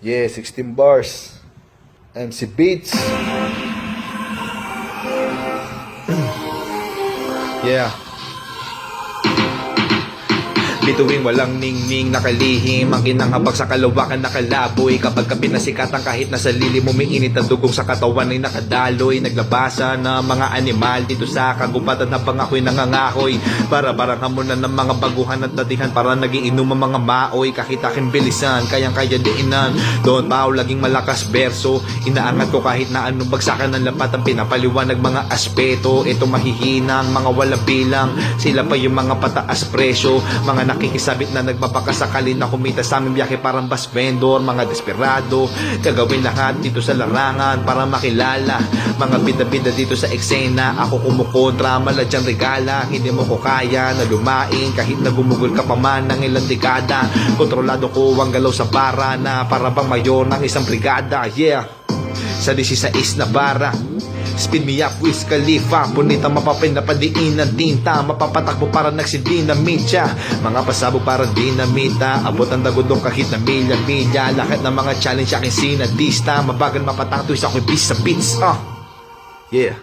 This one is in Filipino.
Yeah, 16 bars. MC Beats. Yeah. Bituing walang ningning nakalihim, ang ginangabag sa kalawakan nakalaboy. Kapag ka pinasikatan kahit nasa lilim umiinit ang dugong sa katawan ay nakadaloy. Naglabasan ng mga animal dito sa kagubatan habang ako'y nangangahoy. Para barang hamunan ng mga baguhan at datihan, para nagiinom ang mga maoy. Kahit aking bilisan, kayang-kaya diinan. Doon pao laging malakas berso, inaangat ko kahit na anong bagsakan ng lapat ang pinapaliwanag mga aspeto. Ito mahihinang, mga wala bilang, sila pa yung mga pataas presyo. Mga nakikisabit na nagbabakasakali na kumita sa aming biyahe parang bus vendor. Mga desperado, gagawin lahat dito sa larangan para makilala. Mga bida-bida dito sa eksena, ako kumukontra, maladyang regala. Hindi mo ko kaya na lumain kahit na gumugol ka pa man ng ilang dekada. Kontrolado ko ang galaw sa bara na para bang mayor ng isang brigada. Yeah, sa 16 na bara, spin me up, Wiz Khalifa. Punita mapapin na padiin ng tinta, mapapatakbo para nagsidinamit siya. Mga pasabog para dinamita, abot ang dagundong kahit na milya-milya. Lahat ng mga challenge aking sinadista, mabagal mapatang tuwis ako'y bis sa beats. Yeah.